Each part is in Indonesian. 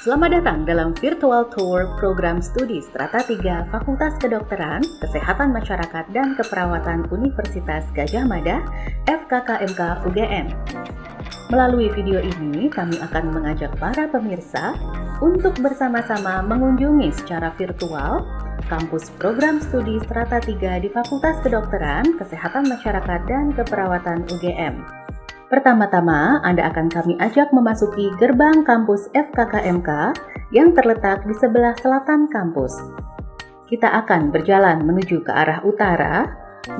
Selamat datang dalam virtual tour program studi Strata 3 Fakultas Kedokteran, Kesehatan Masyarakat dan Keperawatan Universitas Gadjah Mada, FKKMK UGM. Melalui video ini, kami akan mengajak para pemirsa untuk bersama-sama mengunjungi secara virtual kampus program studi Strata 3 di Fakultas Kedokteran, Kesehatan Masyarakat dan Keperawatan UGM. Pertama-tama, Anda akan kami ajak memasuki gerbang kampus FKKMK yang terletak di sebelah selatan kampus. Kita akan berjalan menuju ke arah utara,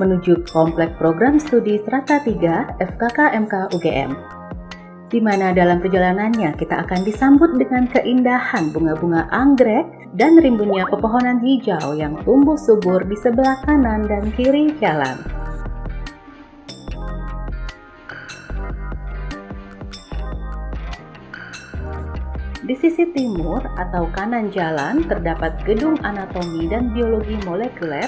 menuju komplek program studi Strata 3 FKKMK UGM. Di mana dalam perjalanannya kita akan disambut dengan keindahan bunga-bunga anggrek dan rimbunnya pepohonan hijau yang tumbuh subur di sebelah kanan dan kiri jalan. Di sisi timur atau kanan jalan terdapat gedung anatomi dan biologi molekuler,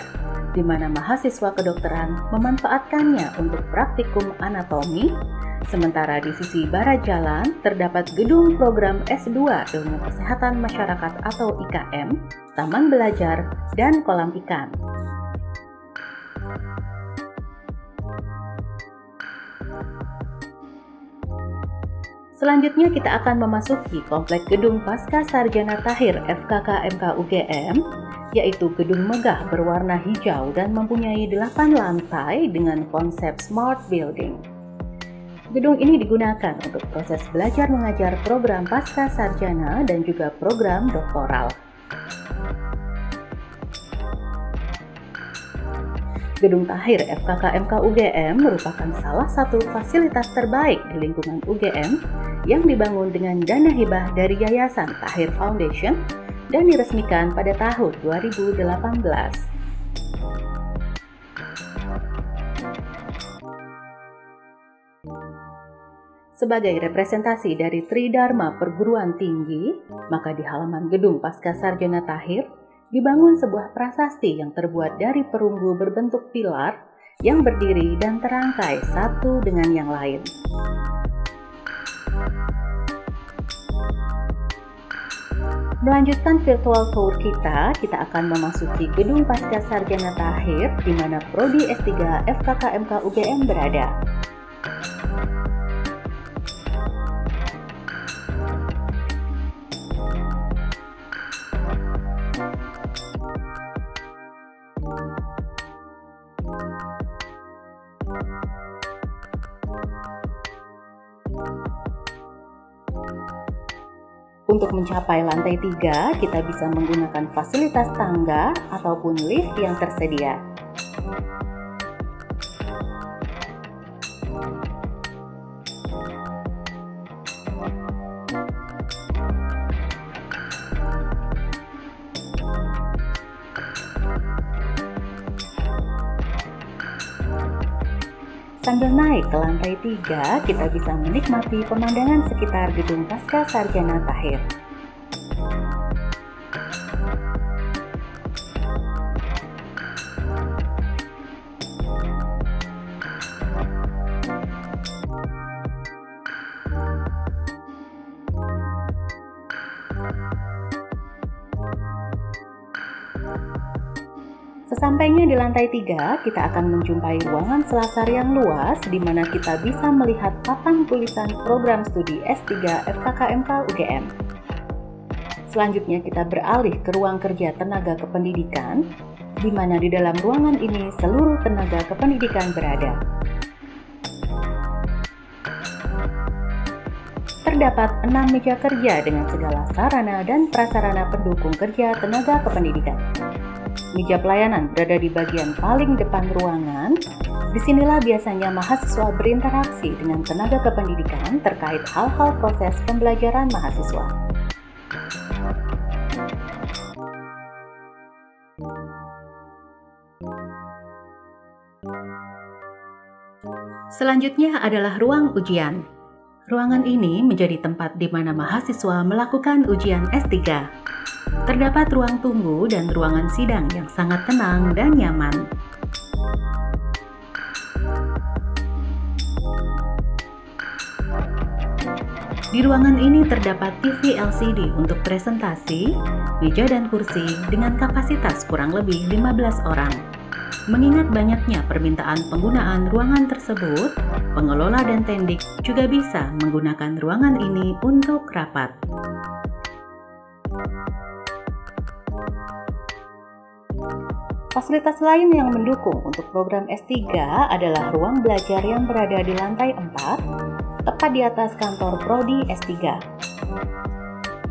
di mana mahasiswa kedokteran memanfaatkannya untuk praktikum anatomi, sementara di sisi barat jalan terdapat gedung program S2 Ilmu Kesehatan Masyarakat atau IKM, taman belajar, dan kolam ikan. Selanjutnya kita akan memasuki komplek gedung Pasca Sarjana Tahir FKKMK UGM, yaitu gedung megah berwarna hijau dan mempunyai 8 lantai dengan konsep smart building. Gedung ini digunakan untuk proses belajar mengajar program Pasca Sarjana dan juga program doktoral. Gedung Tahir FKKMK UGM merupakan salah satu fasilitas terbaik di lingkungan UGM yang dibangun dengan dana hibah dari Yayasan Tahir Foundation dan diresmikan pada tahun 2018. Sebagai representasi dari Tridharma Perguruan Tinggi, maka di halaman gedung Pasca Sarjana Tahir dibangun sebuah prasasti yang terbuat dari perunggu berbentuk pilar yang berdiri dan terangkai satu dengan yang lain. Melanjutkan virtual tour kita akan memasuki gedung Pasca Sarjana Tahir di mana Prodi S3 FKKMK UGM berada. Untuk mencapai lantai 3, kita bisa menggunakan fasilitas tangga ataupun lift yang tersedia. Sambil naik ke lantai 3, kita bisa menikmati pemandangan sekitar gedung Pasca Sarjana Tahir. Sesampainya di lantai 3, kita akan menjumpai ruangan selasar yang luas di mana kita bisa melihat papan tulisan program studi S3 FKKMK UGM. Selanjutnya kita beralih ke ruang kerja tenaga kependidikan, di mana di dalam ruangan ini seluruh tenaga kependidikan berada. Terdapat 6 meja kerja dengan segala sarana dan prasarana pendukung kerja tenaga kependidikan. Meja pelayanan berada di bagian paling depan ruangan. Disinilah biasanya mahasiswa berinteraksi dengan tenaga kependidikan terkait hal-hal proses pembelajaran mahasiswa. Selanjutnya adalah ruang ujian. Ruangan ini menjadi tempat di mana mahasiswa melakukan ujian S3. Terdapat ruang tunggu dan ruangan sidang yang sangat tenang dan nyaman. Di ruangan ini terdapat TV LCD untuk presentasi, meja dan kursi dengan kapasitas kurang lebih 15 orang. Mengingat banyaknya permintaan penggunaan ruangan tersebut, pengelola dan tendik juga bisa menggunakan ruangan ini untuk rapat. Fasilitas lain yang mendukung untuk program S3 adalah ruang belajar yang berada di lantai 4, tepat di atas kantor Prodi S3.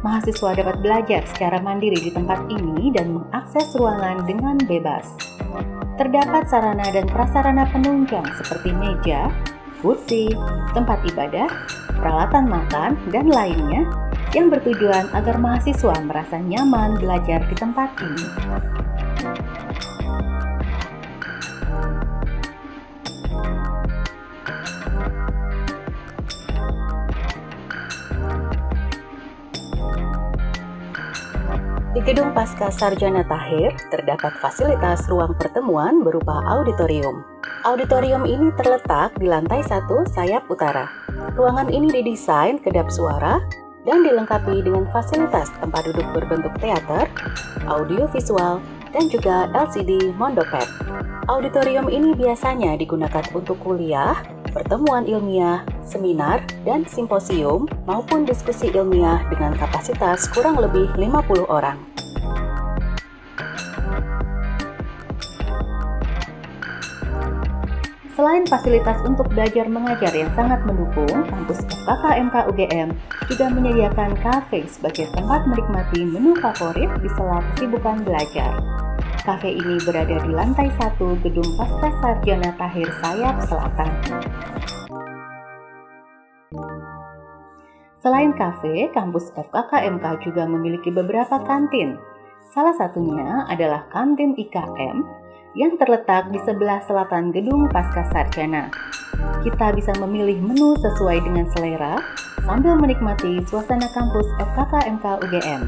Mahasiswa dapat belajar secara mandiri di tempat ini dan mengakses ruangan dengan bebas. Terdapat sarana dan prasarana penunjang seperti meja, kursi, tempat ibadah, peralatan makan, dan lainnya yang bertujuan agar mahasiswa merasa nyaman belajar di tempat ini. Di Gedung Pasca Sarjana Tahir, terdapat fasilitas ruang pertemuan berupa auditorium. Auditorium ini terletak di lantai 1 sayap utara. Ruangan ini didesain kedap suara dan dilengkapi dengan fasilitas tempat duduk berbentuk teater, audio visual, dan juga LCD mondopad. Auditorium ini biasanya digunakan untuk kuliah, pertemuan ilmiah, seminar, dan simposium maupun diskusi ilmiah dengan kapasitas kurang lebih 50 orang. Selain fasilitas untuk belajar mengajar yang sangat mendukung, kampus FKKMK UGM juga menyediakan kafe sebagai tempat menikmati menu favorit di sela kesibukan belajar. Kafe ini berada di lantai 1 Gedung Pasca Sarjana Tahir sayap selatan. Selain kafe, kampus FKKMK juga memiliki beberapa kantin. Salah satunya adalah kantin IKM yang terletak di sebelah selatan Gedung Pasca Sarjana. Kita bisa memilih menu sesuai dengan selera sambil menikmati suasana kampus FKKMK UGM.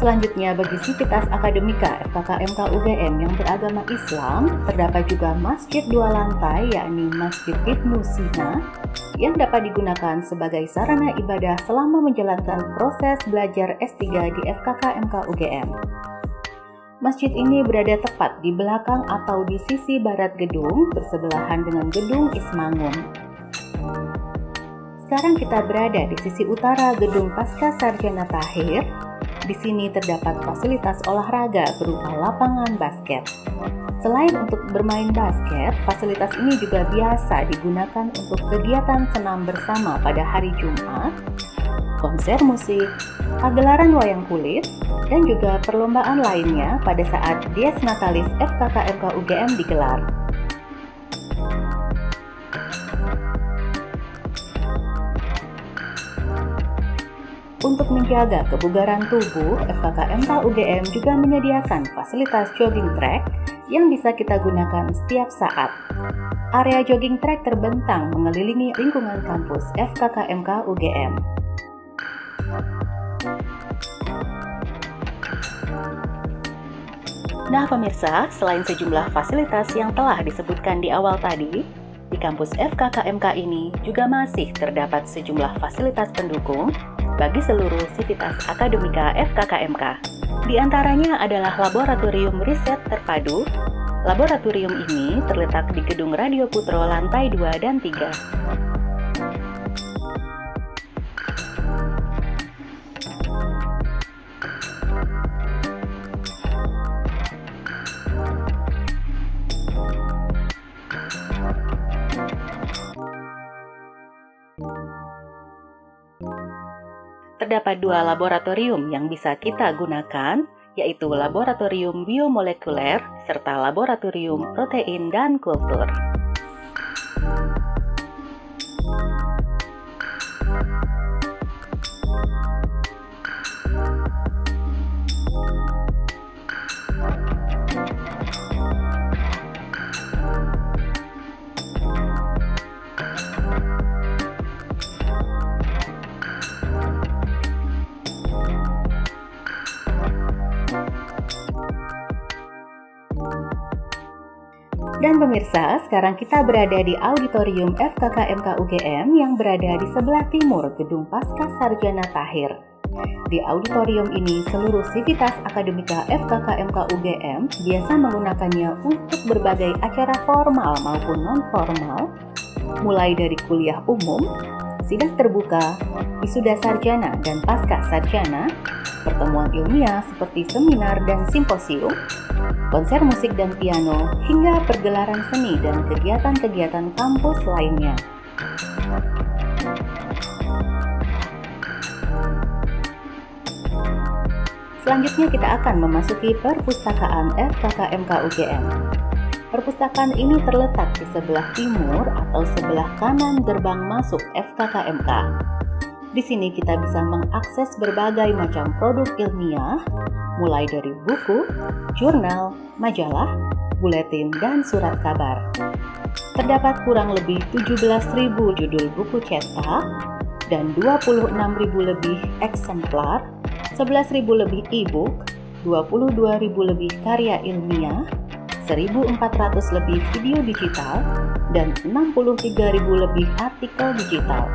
Selanjutnya, bagi sivitas akademika FKKMK UGM yang beragama Islam, terdapat juga masjid 2 lantai, yakni Masjid Ibnu Sina, yang dapat digunakan sebagai sarana ibadah selama menjalankan proses belajar S3 di FKKMK UGM. Masjid ini berada tepat di belakang atau di sisi barat gedung, bersebelahan dengan gedung Ismangun. Sekarang kita berada di sisi utara Gedung Pasca Sarjana Tahir. Di sini terdapat fasilitas olahraga berupa lapangan basket. Selain untuk bermain basket, fasilitas ini juga biasa digunakan untuk kegiatan senam bersama pada hari Jumat, konser musik, pagelaran wayang kulit, dan juga perlombaan lainnya pada saat Dies Natalis FKKMK UGM digelar. Untuk menjaga kebugaran tubuh, FKKMK UGM juga menyediakan fasilitas jogging track yang bisa kita gunakan setiap saat. Area jogging track terbentang mengelilingi lingkungan kampus FKKMK UGM. Nah pemirsa, selain sejumlah fasilitas yang telah disebutkan di awal tadi, di kampus FKKMK ini juga masih terdapat sejumlah fasilitas pendukung bagi seluruh sivitas akademika FKKMK. Di antaranya adalah Laboratorium Riset Terpadu. Laboratorium ini terletak di Gedung Radio Putro lantai 2 dan 3. Terdapat 2 laboratorium yang bisa kita gunakan, yaitu Laboratorium Biomolekuler serta Laboratorium Protein dan Kultur. Dan pemirsa, sekarang kita berada di auditorium FKKMK UGM yang berada di sebelah timur Gedung Pasca Sarjana Tahir. Di auditorium ini, seluruh sivitas akademika FKKMK UGM biasa menggunakannya untuk berbagai acara formal maupun non-formal, mulai dari kuliah umum, sidang terbuka, wisuda sarjana dan pasca sarjana, pertemuan ilmiah seperti seminar dan simposium, konser musik dan piano, hingga pergelaran seni dan kegiatan-kegiatan kampus lainnya. Selanjutnya kita akan memasuki perpustakaan FKKMK UGM. Perpustakaan ini terletak di sebelah timur atau sebelah kanan gerbang masuk FKKMK. Di sini kita bisa mengakses berbagai macam produk ilmiah, mulai dari buku, jurnal, majalah, buletin, dan surat kabar. Terdapat kurang lebih 17.000 judul buku cetak dan 26.000 lebih eksemplar, 11.000 lebih e-book, 22.000 lebih karya ilmiah, 1.400 lebih video digital, dan 63.000 lebih artikel digital.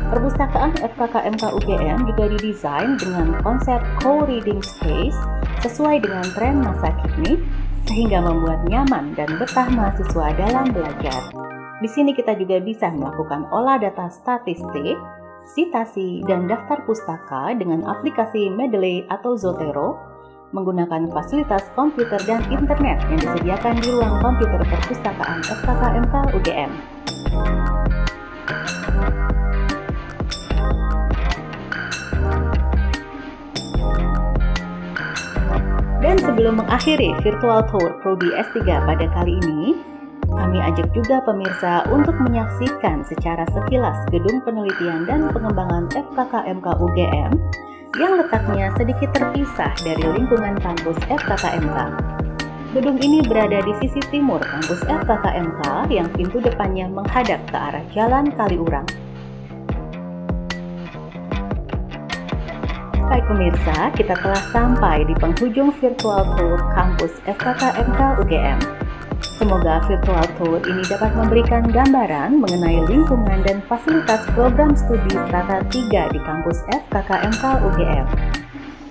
Perpustakaan FKKMK UGM juga didesain dengan konsep co-reading space sesuai dengan tren masa kini, sehingga membuat nyaman dan betah mahasiswa dalam belajar. Di sini kita juga bisa melakukan olah data statistik, sitasi, dan daftar pustaka dengan aplikasi Mendeley atau Zotero, menggunakan fasilitas komputer dan internet yang disediakan di ruang komputer perpustakaan FKKMK UGM. Dan sebelum mengakhiri virtual tour Prodi S3 pada kali ini, kami ajak juga pemirsa untuk menyaksikan secara sekilas gedung penelitian dan pengembangan FKKMK UGM yang letaknya sedikit terpisah dari lingkungan kampus FKKMK. Gedung ini berada di sisi timur kampus FKKMK yang pintu depannya menghadap ke arah Jalan Kaliurang. Baik pemirsa, kita telah sampai di penghujung virtual tour kampus FKKMK UGM. Semoga virtual tour ini dapat memberikan gambaran mengenai lingkungan dan fasilitas program studi strata 3 di kampus FKKMK UGM.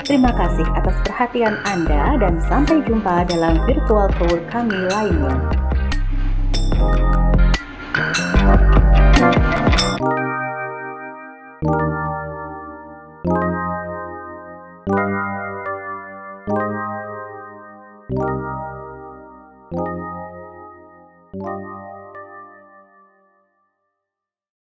Terima kasih atas perhatian Anda dan sampai jumpa dalam virtual tour kami lainnya. Thank you.